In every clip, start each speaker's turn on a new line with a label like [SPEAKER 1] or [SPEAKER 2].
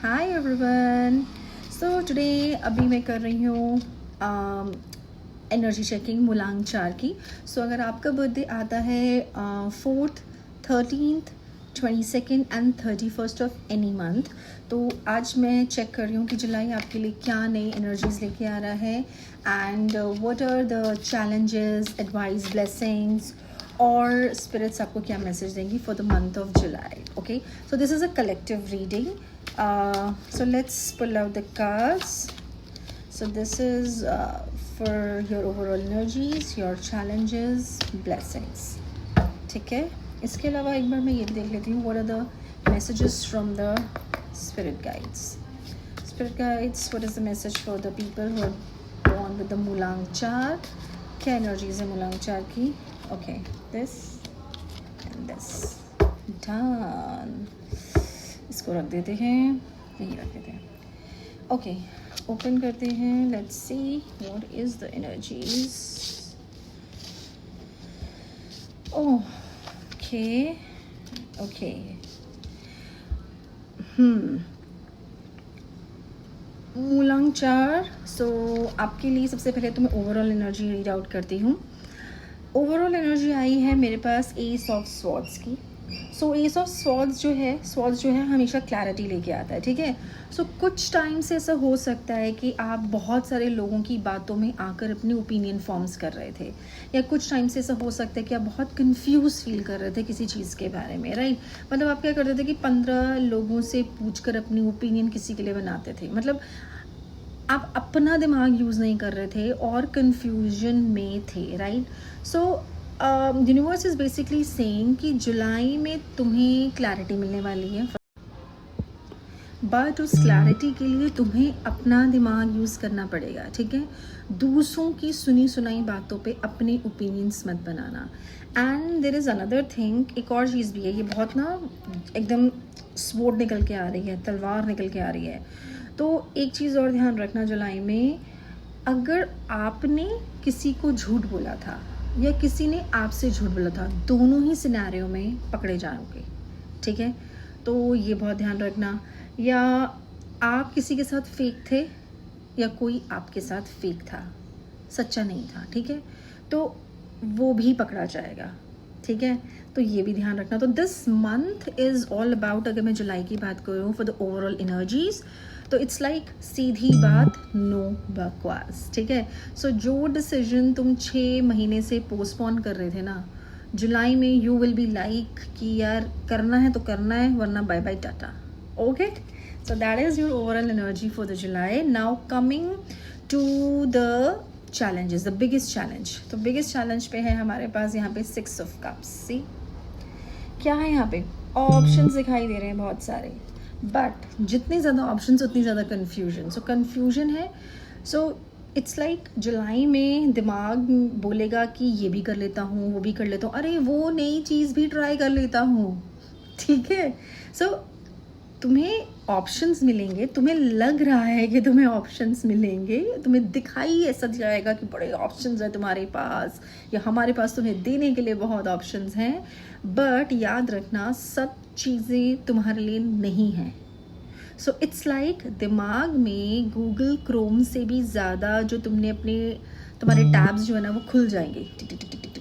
[SPEAKER 1] Hi everyone. So today अभी मैं कर रही हूँ एनर्जी चेकिंग मुलांग चार की। सो अगर आपका बर्थडे आता है 4th 13th 22nd and 31st of any month, तो आज मैं चेक कर रही हूँ कि जुलाई आपके लिए क्या नई एनर्जीज लेके आ रहा है and what are the challenges, advice, blessings और स्पिरिट्स आपको क्या मैसेज देंगी for the month of July. Okay, so this is a collective reading. So let's pull out the cards. So this is for your overall energies, your challenges, blessings. ठीक है. इसके अलावा एक बार मैं ये भी देख लेती हूँ what are the messages from the spirit guides. Spirit guides, what is the message for the people who are born with the Mulang chart? क्या energies है Mulang chart की? Okay, this and this. Done. इसको रख देते हैं, यहीं रख देते हैं. ओके, ओपन करते हैं. Let's see what is the energies. Okay okay. मूलांग चार. सो आपके लिए सबसे पहले तो मैं ओवरऑल एनर्जी रीड आउट करती हूँ. ओवरऑल एनर्जी आई है मेरे पास एस ऑफ स्वॉर्ड्स की. सो एस ऑफ स्वॉर्ड्स जो है हमेशा क्लैरिटी लेके आता है. ठीक है. सो कुछ टाइम से ऐसा हो सकता है कि आप बहुत सारे लोगों की बातों में आकर अपने ओपिनियन फॉर्म्स कर रहे थे, या कुछ टाइम से ऐसा हो सकता है कि आप बहुत कंफ्यूज फील कर रहे थे किसी चीज़ के बारे में. राइट. मतलब आप क्या करते थे कि 15 लोगों से पूछकर अपनी ओपिनियन किसी के लिए बनाते थे. मतलब आप अपना दिमाग यूज़ नहीं कर रहे थे और कन्फ्यूजन में थे. Right. So universe is basically saying कि जुलाई में तुम्हें क्लैरिटी मिलने वाली है, बट उस क्लैरिटी के लिए तुम्हें अपना दिमाग यूज़ करना पड़ेगा. ठीक है. दूसरों की सुनी सुनाई बातों पे अपने ओपिनियंस मत बनाना. And there is another thing, एक और चीज़ भी है. ये बहुत ना एकदम स्वॉर्ड निकल के आ रही है, तलवार निकल के आ रही है. तो एक चीज़ और ध्यान रखना जुलाई में, अगर आपने किसी को झूठ बोला था या किसी ने आपसे झूठ बोला था, दोनों ही सिनेरियो में पकड़े जाओगे. ठीक है. तो ये बहुत ध्यान रखना. या आप किसी के साथ फेक थे या कोई आपके साथ फेक था, सच्चा नहीं था. ठीक है. तो वो भी पकड़ा जाएगा. ठीक है. तो ये भी ध्यान रखना. तो this month is all about, अगर मैं जुलाई की बात करूँ फॉर द ओवरऑल एनर्जीज, तो इट्स लाइक सीधी बात, नो बकवास. ठीक है. सो जो डिसीजन तुम 6 महीने से पोस्टपोन कर रहे थे ना, जुलाई में यू विल बी लाइक कि यार करना है तो करना है, वरना bye bye tata. Okay. So that is your overall energy for the July. Now coming to the challenges, the biggest challenge. तो बिगेस्ट चैलेंज पे है हमारे पास यहाँ पे 6 ऑफ कप्स. सी क्या है यहाँ पे? ऑप्शंस दिखाई दे रहे हैं बहुत सारे, बट जितने ज़्यादा ऑप्शंस उतनी ज़्यादा कन्फ्यूजन. सो कन्फ्यूजन है. सो इट्स लाइक जुलाई में दिमाग बोलेगा कि ये भी कर लेता हूँ, वो भी कर लेता हूँ, अरे वो नई चीज़ भी ट्राई कर लेता हूँ. ठीक है. सो तुम्हें ऑप्शंस मिलेंगे, तुम्हें लग रहा है कि तुम्हें ऑप्शंस मिलेंगे, तुम्हें दिखाई ऐसा जाएगा कि बड़े ऑप्शंस हैं तुम्हारे पास, या हमारे पास तुम्हें देने के लिए बहुत ऑप्शंस हैं. बट याद रखना, सब चीज़ें तुम्हारे लिए नहीं हैं. सो इट्स लाइक दिमाग में गूगल क्रोम से भी ज़्यादा जो तुमने अपने तुम्हारे टैब्स जो है ना वो खुल जाएंगे,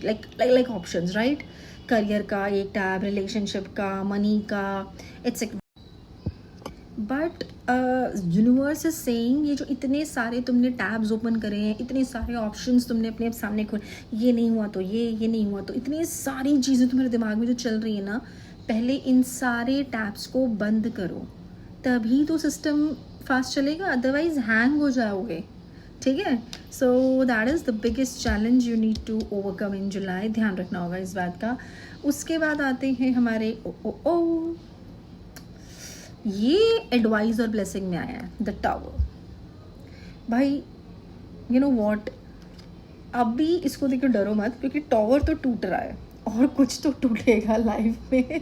[SPEAKER 1] लाइक ऑप्शंस. राइट. करियर का एक टैब, रिलेशनशिप का, मनी का, etcetera. But universe is saying, ये जो इतने सारे तुमने टैब्स ओपन करे हैं, इतने सारे ऑप्शंस तुमने अपने सामने खोले, ये नहीं हुआ तो ये नहीं हुआ तो, इतनी सारी चीज़ें तुम्हारे दिमाग में जो चल रही है ना, पहले इन सारे टैब्स को बंद करो, तभी तो सिस्टम फास्ट चलेगा, अदरवाइज हैंग हो जाओगे. ठीक है. So that is the biggest challenge you need to overcome in July. ध्यान रखना होगा इस बात का. उसके बाद आते हैं हमारे ये एडवाइस और ब्लेसिंग में आया है, द टावर. भाई यू नो व्हाट, अभी इसको देखकर डरो मत, क्योंकि टावर तो टूट रहा है और कुछ तो टूटेगा लाइफ में.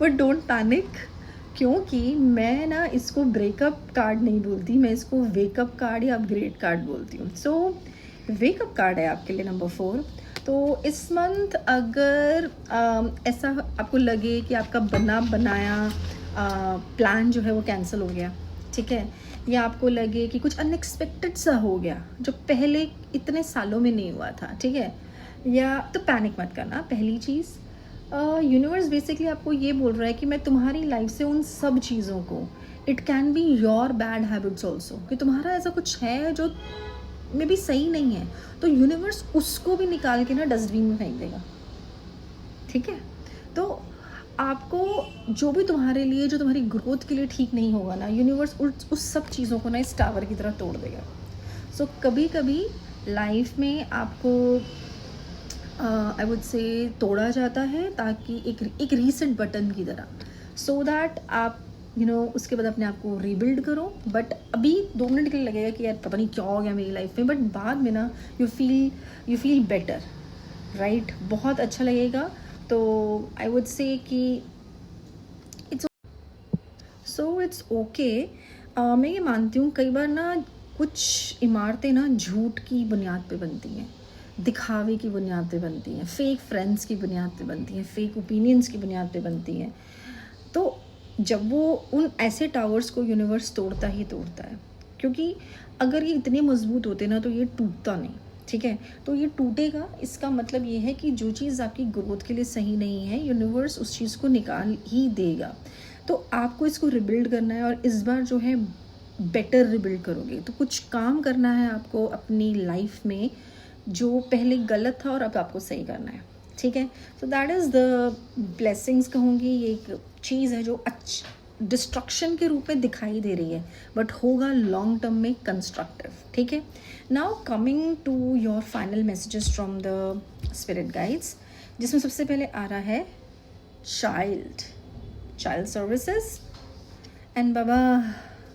[SPEAKER 1] बट डोंट पैनिक, क्योंकि मैं ना इसको ब्रेकअप कार्ड नहीं बोलती, मैं इसको वेकअप कार्ड या अपग्रेड कार्ड बोलती हूँ. सो वेकअप कार्ड है आपके लिए नंबर 4. तो इस मंथ अगर ऐसा आपको लगे कि आपका बना बनाया प्लान जो है वो कैंसिल हो गया, ठीक है, या आपको लगे कि कुछ अनएक्सपेक्टेड सा हो गया जो पहले इतने सालों में नहीं हुआ था, ठीक है, या तो पैनिक मत करना। पहली चीज़, यूनिवर्स बेसिकली आपको ये बोल रहा है कि मैं तुम्हारी लाइफ से उन सब चीज़ों को, it can be your bad habits also, कि तुम्हारा ऐसा कुछ है जो मे बी सही नहीं है, तो यूनिवर्स उसको भी निकाल के ना डस्टबिन में फेंक देगा, ठीक है। तो आपको जो भी तुम्हारे लिए, जो तुम्हारी ग्रोथ के लिए ठीक नहीं होगा ना, यूनिवर्स उस सब चीज़ों को ना इस टावर की तरह तोड़ देगा। सो कभी कभी लाइफ में आपको आई वुड से तोड़ा जाता है ताकि एक रीसेट बटन की तरह, सो दैट आप उसके बाद अपने आप को रीबिल्ड करो। बट अभी 2 मिनट के लिए लगेगा कि यार पता नहीं क्या हो गया मेरी लाइफ में, बट बाद में ना यू फील बेटर, राइट, बहुत अच्छा लगेगा। तो आई वुड से कि इट्स ओके। मैं ये मानती हूँ कई बार ना कुछ इमारतें ना झूठ की बुनियाद पे बनती हैं, दिखावे की बुनियाद पे बनती हैं, फेक फ्रेंड्स की बुनियाद पे बनती हैं, फेक ओपिनियंस की बुनियाद पे बनती हैं। तो जब वो उन ऐसे टावर्स को यूनिवर्स तोड़ता ही तोड़ता है, क्योंकि अगर ये इतने मजबूत होते ना तो ये टूटता नहीं, ठीक है। तो ये टूटेगा, इसका मतलब ये है कि जो चीज़ आपकी ग्रोथ के लिए सही नहीं है, यूनिवर्स उस चीज़ को निकाल ही देगा। तो आपको इसको रिबिल्ड करना है, और इस बार जो है बेटर रिबिल्ड करोगे। तो कुछ काम करना है आपको अपनी लाइफ में जो पहले गलत था और अब आपको सही करना है, ठीक है। So that is the blessings कहूँगी। ये एक चीज़ है जो डिस्ट्रक्शन के रूप में दिखाई दे रही है, बट होगा लॉन्ग टर्म में कंस्ट्रक्टिव, ठीक है। Now coming to your final messages from the spirit guides, जिसमें सबसे पहले आ रहा है चाइल्ड सर्विसेज एंड बाबा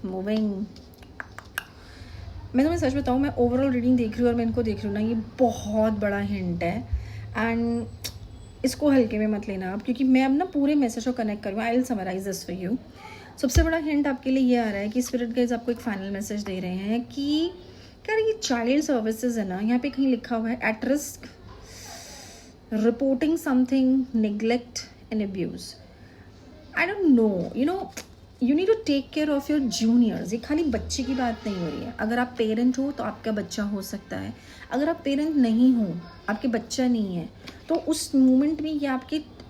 [SPEAKER 1] मूविंग। मैं तुम्हें सच बताऊँ, मैं ओवरऑल रीडिंग देख रही हूँ और मैं इनको देख रही हूँ ना, ये बहुत बड़ा हिंट है, एंड इसको हल्के में मत लेना आप, क्योंकि मैं अब ना पूरे मैसेज को कनेक्ट करूँ। I will summarise this for you. सबसे बड़ा हिंट आपके लिए ये आ रहा है कि स्पिरिट गाइड्स आपको एक फाइनल मैसेज दे रहे हैं कि यार ये चाइल्ड सर्विसेज है ना, यहाँ पे कहीं लिखा हुआ है at risk reporting something neglect and abuse. I don't know, you need to take care of your juniors. ये खाली बच्चे की बात नहीं हो रही है। अगर आप पेरेंट हो तो आपका बच्चा हो सकता है, अगर आप पेरेंट नहीं हो, आपके बच्चा नहीं है, तो उस मोमेंट में ये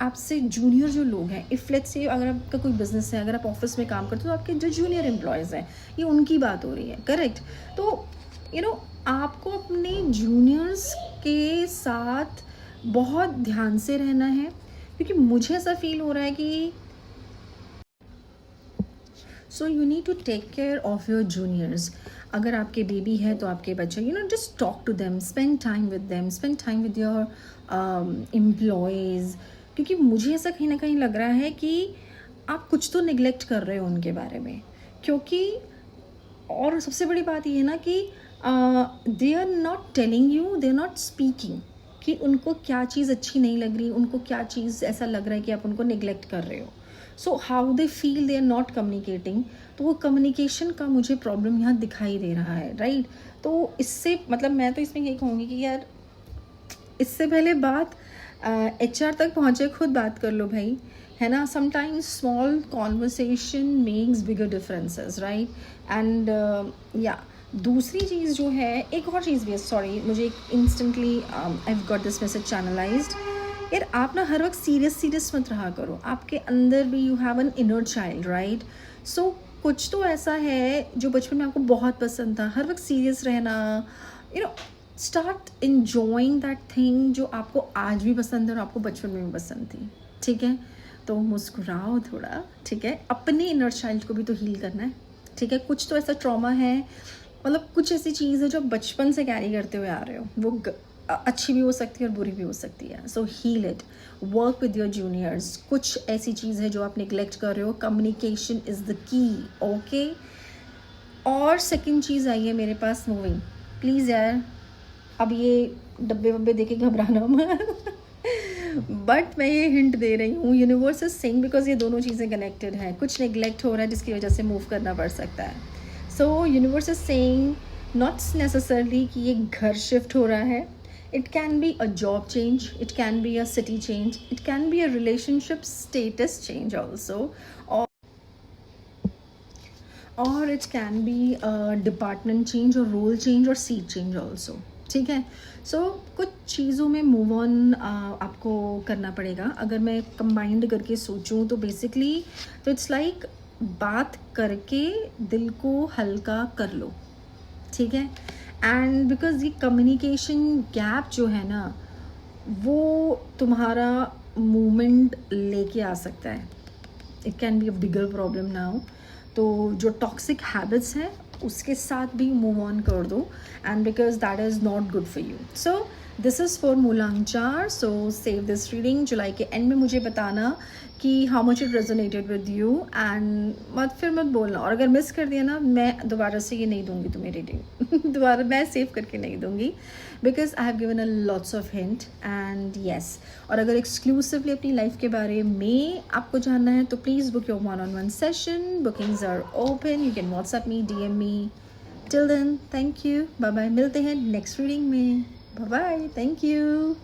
[SPEAKER 1] आपसे जूनियर जो लोग हैं, इफ़ लेट्स से अगर आपका कोई बिजनेस है, अगर आप ऑफिस में काम करते हो तो आपके जो जूनियर एम्प्लॉयज़ हैं, ये उनकी बात हो रही है, करेक्ट। तो आपको अपने जूनियर्स के साथ बहुत ध्यान से रहना है, क्योंकि मुझे ऐसा फील हो रहा है कि so you need to take care of your juniors. अगर आपके बेबी है तो आपके बच्चे, just talk to them, spend time with them, spend time with your employees, क्योंकि मुझे ऐसा कहीं ना कहीं लग रहा है कि आप कुछ तो निगलेक्ट कर रहे हो उनके बारे में। क्योंकि और सबसे बड़ी बात ये है ना कि they are not telling you, they are not speaking कि उनको क्या चीज़ अच्छी नहीं लग रही, उनको क्या चीज़ ऐसा लग रहा है कि आप उनको निगलेक्ट कर रहे हो। So how they feel, they are not communicating. तो वो कम्युनिकेशन का मुझे प्रॉब्लम यहाँ दिखाई दे रहा है, राइट। तो इससे मतलब मैं तो इसमें यही कहूँगी कि यार इससे पहले बात HR तक पहुँचे, खुद बात कर लो भाई, है ना। Sometimes small conversation makes bigger differences, right. And या दूसरी चीज़ जो है, एक और चीज़ भी है, सॉरी मुझे instantly I have got this message channelised. यार आप ना हर वक्त सीरियस मत रहा करो, आपके अंदर भी you have an inner child, right. So कुछ तो ऐसा है जो बचपन में आपको बहुत पसंद था, हर वक्त सीरियस रहना, स्टार्ट इन्जॉइंग दैट थिंग जो आपको आज भी पसंद है और आपको बचपन में भी पसंद थी, ठीक है। तो मुस्कुराओ थोड़ा, ठीक है। अपने इनर चाइल्ड को भी तो हील करना है, ठीक है। कुछ तो ऐसा ट्रॉमा है, मतलब कुछ ऐसी चीज़ है जो बचपन से कैरी करते हुए आ रहे हो, वो अच्छी भी हो सकती है और बुरी भी हो सकती है। So heal it, work with your juniors. कुछ ऐसी चीज़ है जो आप निगलेक्ट कर रहे हो, communication is the key, okay. और सेकंड चीज़ आई है मेरे पास, मूविंग। प्लीज़ यार अब ये डब्बे वब्बे देके घबराना मत बट मैं ये हिंट दे रही हूँ, यूनिवर्स इज सेइंग, बिकॉज ये दोनों चीज़ें कनेक्टेड हैं, कुछ नेगलेक्ट हो रहा है जिसकी वजह से मूव करना पड़ सकता है। So universe is saying not necessarily कि ये घर शिफ्ट हो रहा है, it can be a job change, it can be a city change, it can be a relationship status change also, और it can be department change और role change और seat change also, ठीक है. सो कुछ चीज़ों में मूव ऑन आपको करना पड़ेगा. अगर मैं कंबाइंड करके सोचूं तो बेसिकली तो इट्स लाइक बात करके दिल को हल्का कर लो, ठीक है. एंड बिकॉज ये कम्युनिकेशन गैप जो है ना, वो तुम्हारा मूवमेंट लेके आ सकता है. It can be a bigger problem now. तो जो टॉक्सिक हैबिट्स हैं उसके साथ भी मूव ऑन कर दो, and because that is not good for you. So this is for मूलांग 4. So save this reading. July के एंड में मुझे बताना कि how much it resonated with you, and मत बोलना. और अगर मिस कर दिया ना, मैं दोबारा से ये नहीं दूंगी तुम्हें रीडिंग. दोबारा मैं सेव करके नहीं दूंगी, because I have given a lots of hint. And yes, और अगर एक्सक्लूसिवली अपनी लाइफ के बारे में आपको जानना है तो please book your 1-on-1 session. Bookings are open. You can WhatsApp me, DM me. Till then, thank you, bye bye. मिलते हैं नेक्स्ट रीडिंग में. Bye bye, thank you.